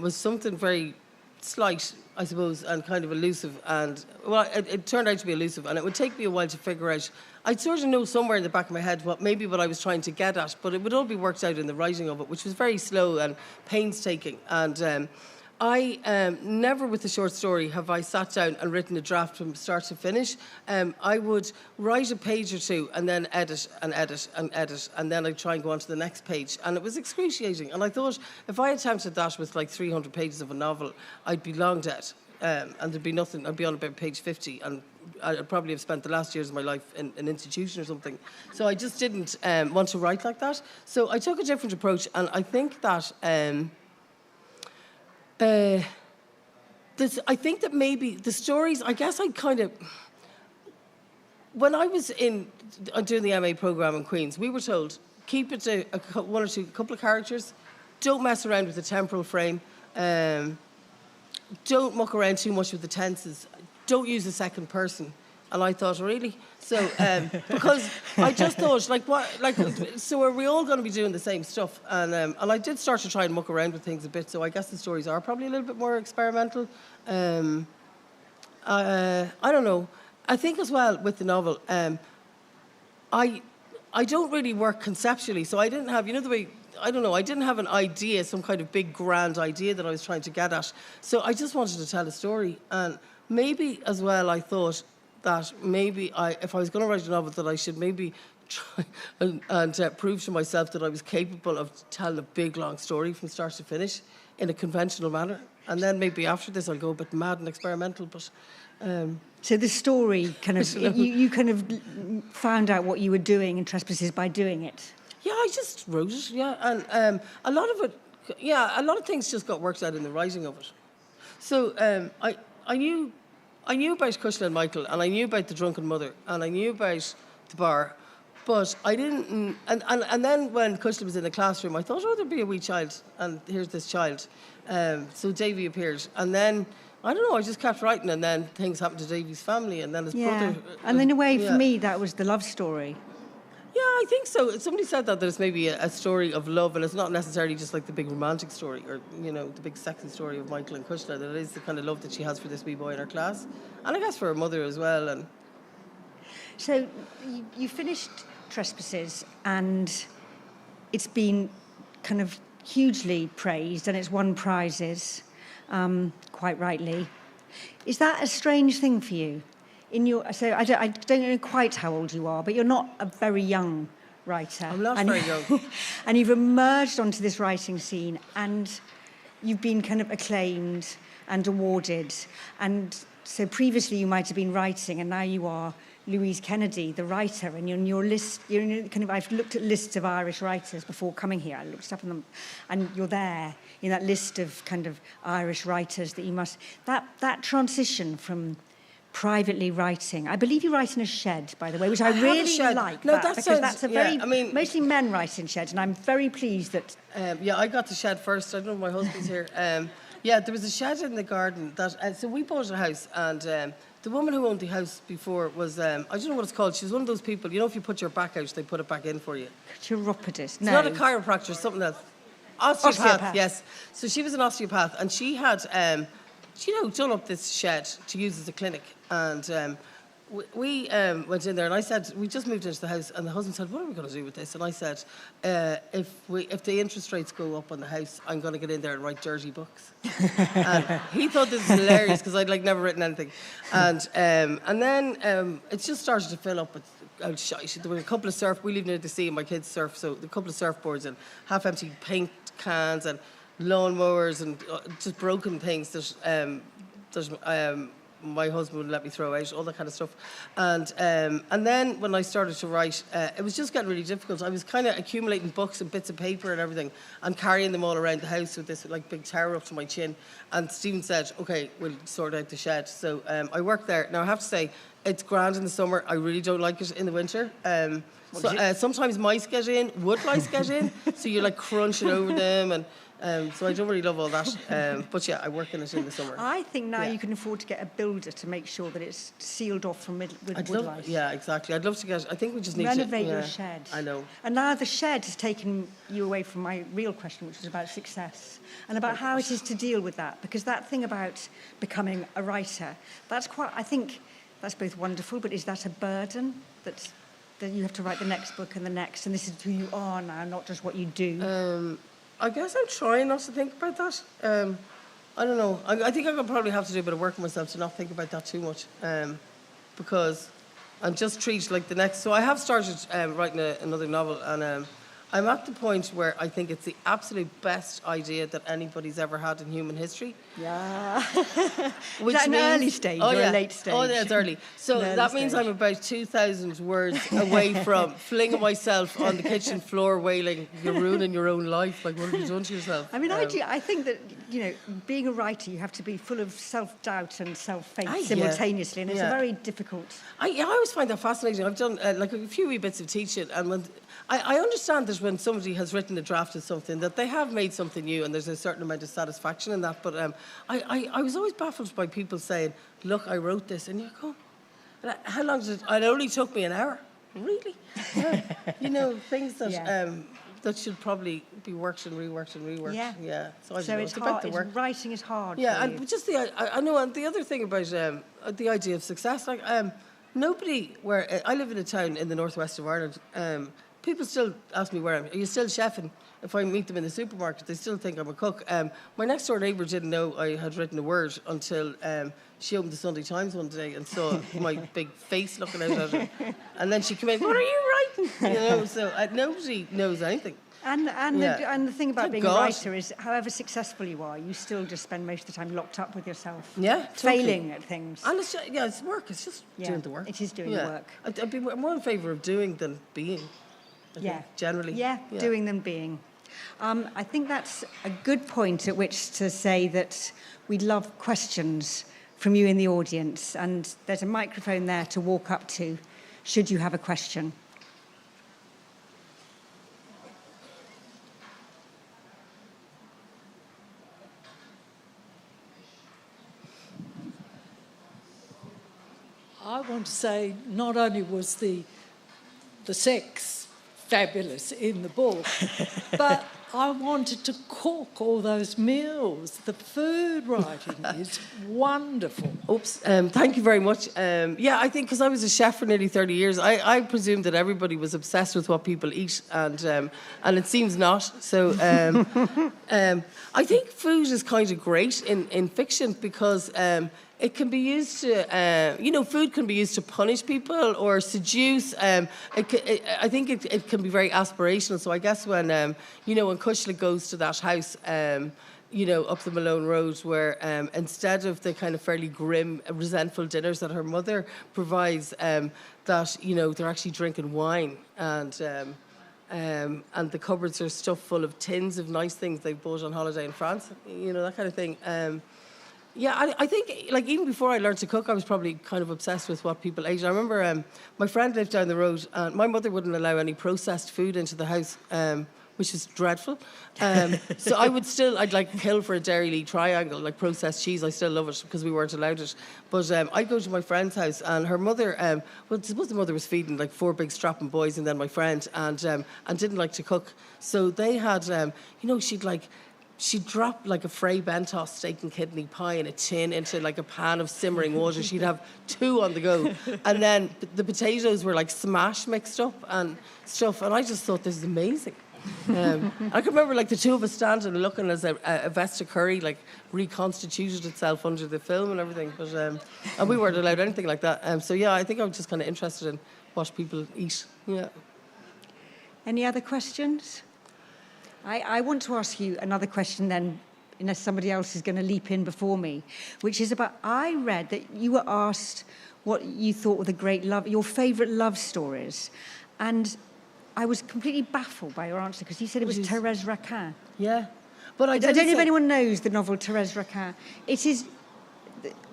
was something very slight, I suppose, and kind of elusive. And, well, it turned out to be elusive, and it would take me a while to figure out. I'd sort of know somewhere in the back of my head what I was trying to get at, but it would all be worked out in the writing of it, which was very slow and painstaking. And I never, with a short story, have I sat down and written a draft from start to finish. I would write a page or two and then edit and edit and edit, and then I'd try and go on to the next page. And it was excruciating. And I thought, if I attempted that with like 300 pages of a novel, I'd be long dead. And there'd be nothing. I'd be on about page 50, and I'd probably have spent the last years of my life in an institution or something. So I just didn't want to write like that. So I took a different approach, and I think that... I think that maybe the stories, I guess I kind of... When I was doing the MA programme in Queen's, we were told, keep it to a couple of characters, don't mess around with the temporal frame, don't muck around too much with the tenses, don't use the second person, And I thought, really? So, because I just thought, so are we all going to be doing the same stuff? And I did start to try and muck around with things a bit, so I guess the stories are probably a little bit more experimental. I don't know. I think as well with the novel, I don't really work conceptually, so I didn't have, the way, I don't know, I didn't have an idea, some kind of big grand idea that I was trying to get at. So I just wanted to tell a story. And maybe as well, I thought that maybe if I was going to write a novel, that I should maybe try and prove to myself that I was capable of telling a big, long story from start to finish in a conventional manner. And then maybe after this, I'll go a bit mad and experimental, but... So the story kind of, you kind of found out what you were doing in Trespasses by doing it? Yeah, I just wrote it, yeah. And a lot of it, a lot of things just got worked out in the writing of it. So I knew about Cushla and Michael, and I knew about the drunken mother, and I knew about the bar, but I didn't... And then when Cushla was in the classroom, I thought, there'd be a wee child, and here's this child. So Davy appeared, and then... I don't know, I just kept writing, and then things happened to Davy's family, and then his brother... And in a way, for me, that was the love story. Yeah, I think so. Somebody said that there's maybe a story of love, and it's not necessarily just like the big romantic story, or, the big sexy story of Michael and Cushla, that it is the kind of love that she has for this wee boy in her class. And I guess for her mother as well. And so you finished Trespasses, and it's been kind of hugely praised, and it's won prizes. Quite rightly. Is that a strange thing for you? So I don't know quite how old you are, but you're not a very young writer. I'm not very young. And you've emerged onto this writing scene, and you've been kind of acclaimed and awarded. And so previously you might have been writing, and now you are Louise Kennedy, the writer, and you're in your list. I've looked at lists of Irish writers before coming here. I looked up on them, and you're there in that list of kind of Irish writers that you must. That transition from privately writing. I believe you write in a shed, by the way, which I really like. No, because that's a very mostly men write in sheds, and I'm very pleased that. I got the shed first. I don't know if my husband's here. There was a shed in the garden that. So we bought a house, and. The woman who owned the house before was, I don't know what it's called, she was one of those people, if you put your back out, they put it back in for you. Chiropodist, It's not a chiropractor, something else. Osteopath, yes. So she was an osteopath, and she had, done up this shed to use as a clinic. And we went in there, and I said, we just moved into the house, and the husband said, what are we going to do with this? And I said, if the interest rates go up on the house, I'm going to get in there and write dirty books. And he thought this was hilarious, because I'd never written anything. And then it just started to fill up with there were a couple of we live near the sea, and my kids surf, so a couple of surfboards and half-empty paint cans and lawnmowers and just broken things that my husband would let me throw out, all that kind of stuff. And then when I started to write, it was just getting really difficult. I was kind of accumulating books and bits of paper and everything and carrying them all around the house with this big tower up to my chin. And Stephen said, OK, we'll sort out the shed. So I worked there. Now, I have to say, it's grand in the summer. I really don't like it in the winter. Sometimes mice get in, wood lice get in, so you're crunching over them, and so I don't really love all that. But yeah, I work in it in the summer. I think now you can afford to get a builder to make sure that it's sealed off from wood lice. Yeah, exactly. I'd love to get. I think we just need renovate your shed. I know. And now the shed has taken you away from my real question, which was about success and about how it is to deal with that. Because that thing about becoming a writer, that's quite. I think that's both wonderful, but is that a burden that you have to write the next book and the next, and this is who you are now, not just what you do? I guess I'm trying not to think about that. I don't know. I think I'm going to probably have to do a bit of work on myself to not think about that too much, because I'm just treat the next. So I have started writing another novel, and I'm at the point where I think it's the absolute best idea that anybody's ever had in human history. Yeah. Which is that an early stage or a late stage? Oh, yeah, it's early. So that means I'm about 2,000 words away from flinging myself on the kitchen floor wailing, you're ruining your own life. What have you done to yourself? I mean, I think that, being a writer, you have to be full of self-doubt and self-faith simultaneously, and it's a very difficult... I always find that fascinating. I've done a few wee bits of teaching, and when... I understand that when somebody has written a draft of something, that they have made something new, and there's a certain amount of satisfaction in that. But I was always baffled by people saying, look, I wrote this. And you go, How long did it only took me an hour. Really? Yeah. You know, things that that should probably be worked and reworked and reworked. Yeah. So I don't know. It's about hard. the work. Writing is hard. Yeah, for and you. just I know, and the other thing about the idea of success, like nobody where I live in a town in the northwest of Ireland. People still ask me are you still chefing? If I meet them in the supermarket, they still think I'm a cook. My next door neighbour didn't know I had written a word until she opened the Sunday Times one day and saw my big face looking out at her. And then she came in, what are you writing? You know, so nobody knows anything. And the thing about Thank being God. a writer is, however successful you are, you still just spend most of the time locked up with yourself. Yeah, totally. Failing at things. And it's work. It's just doing the work. It is doing the work. I'd be more in favour of doing than being. I think, generally. Yeah, doing than being. I think that's a good point at which to say that we'd love questions from you in the audience, and there's a microphone there to walk up to should you have a question. I want to say not only was the sex fabulous in the book, but I wanted to cook all those meals. The food writing is wonderful. Oops. Thank you very much. I think because I was a chef for nearly 30 years, I presumed that everybody was obsessed with what people eat, and it seems not. So I think food is kind of great in fiction because it can be used to, food can be used to punish people or seduce. I think it can be very aspirational. So I guess when Cushla goes to that house, up the Malone Road, where instead of the kind of fairly grim, resentful dinners that her mother provides, that, they're actually drinking wine and the cupboards are stuffed full of tins of nice things they bought on holiday in France, that kind of thing. I think, even before I learned to cook, I was probably kind of obsessed with what people ate. I remember my friend lived down the road, and my mother wouldn't allow any processed food into the house, which is dreadful. So I'd kill for a Dairy triangle, like processed cheese. I still love it because we weren't allowed it. But I'd go to my friend's house, and her mother, I suppose the mother was feeding like 4 big strapping boys and then my friend, and didn't like to cook. So they had, she'd drop like a Frey Bentos steak and kidney pie in a tin into like a pan of simmering water. She'd have 2 on the go. And then the potatoes were like smash mixed up and stuff. And I just thought, this is amazing. I can remember like the two of us standing and looking as a Vesta curry like reconstituted itself under the film and everything. But and we weren't allowed anything like that. I think I'm just kind of interested in what people eat. Yeah. Any other questions? I want to ask you another question then, unless somebody else is going to leap in before me, which is about, I read that you were asked what you thought were your favourite love stories. And I was completely baffled by your answer because you said it was Thérèse Raquin. Yeah. But I don't know if anyone knows the novel Thérèse Raquin. It is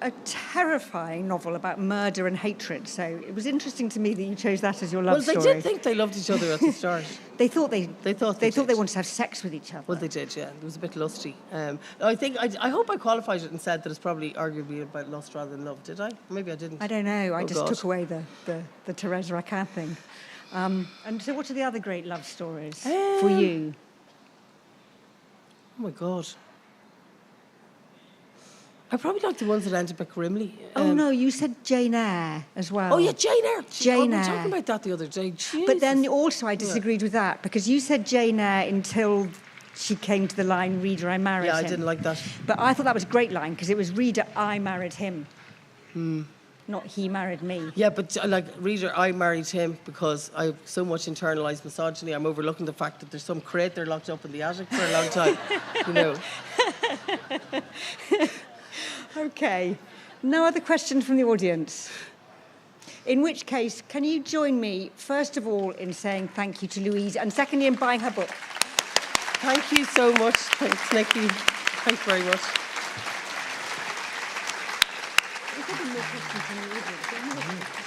a terrifying novel about murder and hatred. So it was interesting to me that you chose that as your love story. Well, they did think they loved each other at the start. They thought they wanted to have sex with each other. Well, they did, yeah. It was a bit lusty. I hope I qualified it and said that it's probably arguably about lust rather than love. Did I? Maybe I didn't. I don't know. I just took away the Thérèse Raquin thing. And so, what are the other great love stories for you? Oh my God. I probably like the ones that end up at Grimley. Oh no, you said Jane Eyre as well. Oh yeah, Jane Eyre. Jane Eyre. We were talking about that the other day. Jesus. But then also I disagreed with that because you said Jane Eyre until she came to the line, "Reader, I married him." Yeah, I didn't like that. But I thought that was a great line because it was, "Reader, I married him." Not he married me. Yeah, but reader, I married him because I have so much internalised misogyny. I'm overlooking the fact that there's some crate there locked up in the attic for a long time. Okay. No other questions from the audience? In which case, can you join me, first of all, in saying thank you to Louise, and secondly, in buying her book? Thank you so much. Thanks, Nicci. Thanks very much. Is there any more questions from the audience?